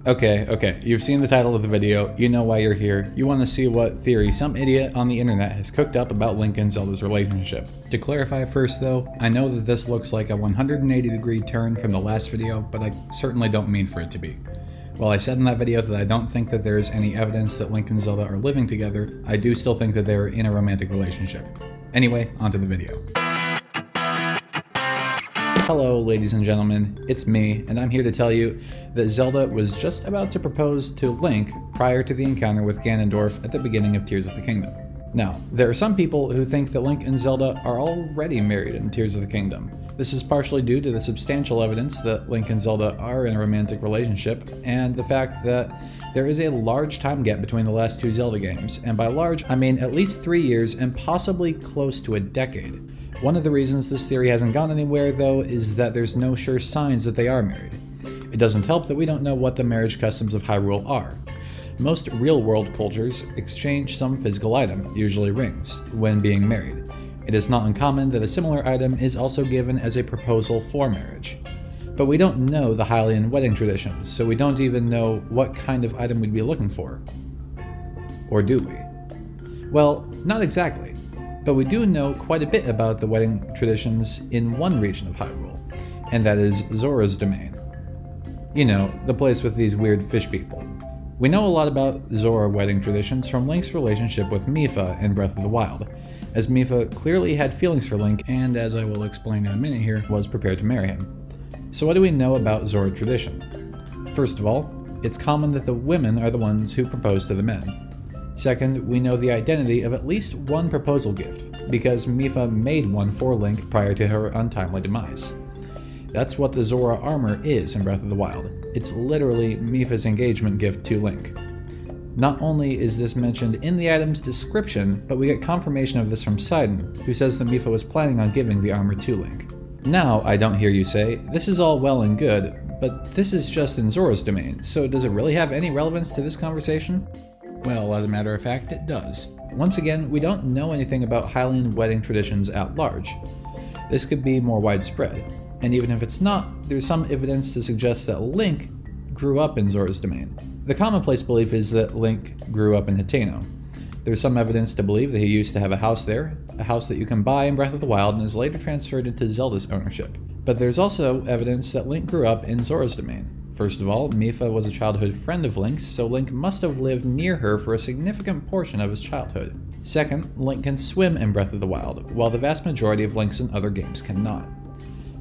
Okay, you've seen the title of the video, you know why you're here, you want to see what theory some idiot on the internet has cooked up about Link and Zelda's relationship. To clarify first though, I know that this looks like a 180-degree turn from the last video, but I certainly don't mean for it to be. While I said in that video that I don't think that there is any evidence that Link and Zelda are living together, I do still think that they are in a romantic relationship. Anyway, onto the video. Hello ladies and gentlemen, it's me, and I'm here to tell you that Zelda was just about to propose to Link prior to the encounter with Ganondorf at the beginning of Tears of the Kingdom. Now, there are some people who think that Link and Zelda are already married in Tears of the Kingdom. This is partially due to the substantial evidence that Link and Zelda are in a romantic relationship, and the fact that there is a large time gap between the last two Zelda games, and by large, I mean at least 3 years and possibly close to a decade. One of the reasons this theory hasn't gone anywhere, though, is that there's no sure signs that they are married. It doesn't help that we don't know what the marriage customs of Hyrule are. Most real-world cultures exchange some physical item, usually rings, when being married. It is not uncommon that a similar item is also given as a proposal for marriage. But we don't know the Hylian wedding traditions, so we don't even know what kind of item we'd be looking for. Or do we? Well, not exactly. But we do know quite a bit about the wedding traditions in one region of Hyrule, and that is Zora's domain. You know, the place with these weird fish people. We know a lot about Zora wedding traditions from Link's relationship with Mipha in Breath of the Wild, as Mipha clearly had feelings for Link and, as I will explain in a minute here, was prepared to marry him. So what do we know about Zora tradition? First of all, it's common that the women are the ones who propose to the men. Second, we know the identity of at least one proposal gift, because Mipha made one for Link prior to her untimely demise. That's what the Zora armor is in Breath of the Wild. It's literally Mipha's engagement gift to Link. Not only is this mentioned in the item's description, but we get confirmation of this from Sidon, who says that Mipha was planning on giving the armor to Link. Now, I don't hear you say, this is all well and good, but this is just in Zora's domain, so does it really have any relevance to this conversation? Well, as a matter of fact, it does. Once again, we don't know anything about Hylian wedding traditions at large. This could be more widespread, and even if it's not, there's some evidence to suggest that Link grew up in Zora's domain. The commonplace belief is that Link grew up in Hateno. There's some evidence to believe that he used to have a house there, a house that you can buy in Breath of the Wild and is later transferred into Zelda's ownership. But there's also evidence that Link grew up in Zora's domain. First of all, Mipha was a childhood friend of Link's, so Link must have lived near her for a significant portion of his childhood. Second, Link can swim in Breath of the Wild, while the vast majority of Links in other games cannot.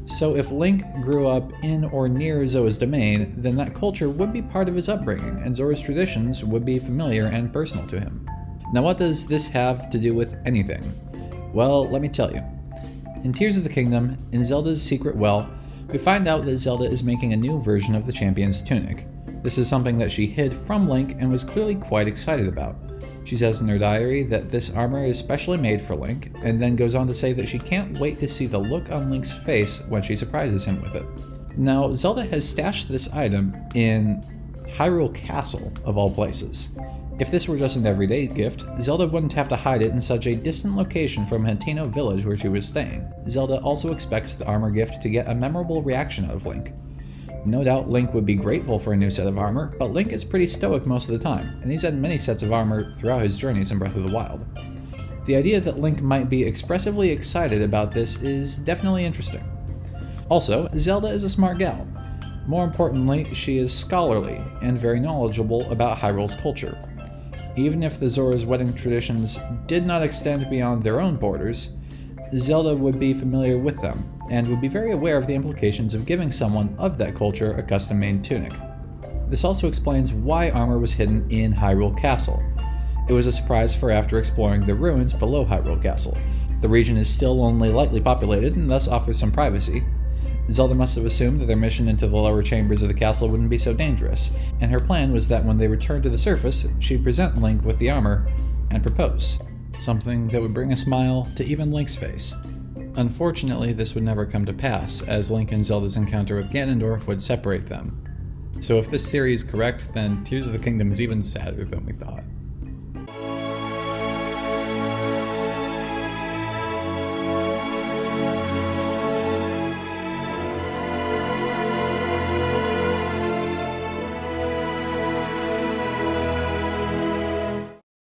So if Link grew up in or near Zora's domain, then that culture would be part of his upbringing, and Zora's traditions would be familiar and personal to him. Now what does this have to do with anything? Well, let me tell you. In Tears of the Kingdom, in Zelda's Secret Well, we find out that Zelda is making a new version of the champion's tunic. This is something that she hid from Link and was clearly quite excited about. She says in her diary that this armor is specially made for Link, and then goes on to say that she can't wait to see the look on Link's face when she surprises him with it. Now, Zelda has stashed this item in Hyrule Castle, of all places. If this were just an everyday gift, Zelda wouldn't have to hide it in such a distant location from Hateno village where she was staying. Zelda also expects the armor gift to get a memorable reaction out of Link. No doubt Link would be grateful for a new set of armor, but Link is pretty stoic most of the time, and he's had many sets of armor throughout his journeys in Breath of the Wild. The idea that Link might be expressively excited about this is definitely interesting. Also, Zelda is a smart gal. More importantly, she is scholarly and very knowledgeable about Hyrule's culture. Even if the Zora's wedding traditions did not extend beyond their own borders, Zelda would be familiar with them, and would be very aware of the implications of giving someone of that culture a custom-made tunic. This also explains why armor was hidden in Hyrule Castle. It was a surprise for after exploring the ruins below Hyrule Castle. The region is still only lightly populated and thus offers some privacy. Zelda must have assumed that their mission into the lower chambers of the castle wouldn't be so dangerous, and her plan was that when they returned to the surface, she'd present Link with the armor and propose. Something that would bring a smile to even Link's face. Unfortunately, this would never come to pass, as Link and Zelda's encounter with Ganondorf would separate them. So if this theory is correct, then Tears of the Kingdom is even sadder than we thought.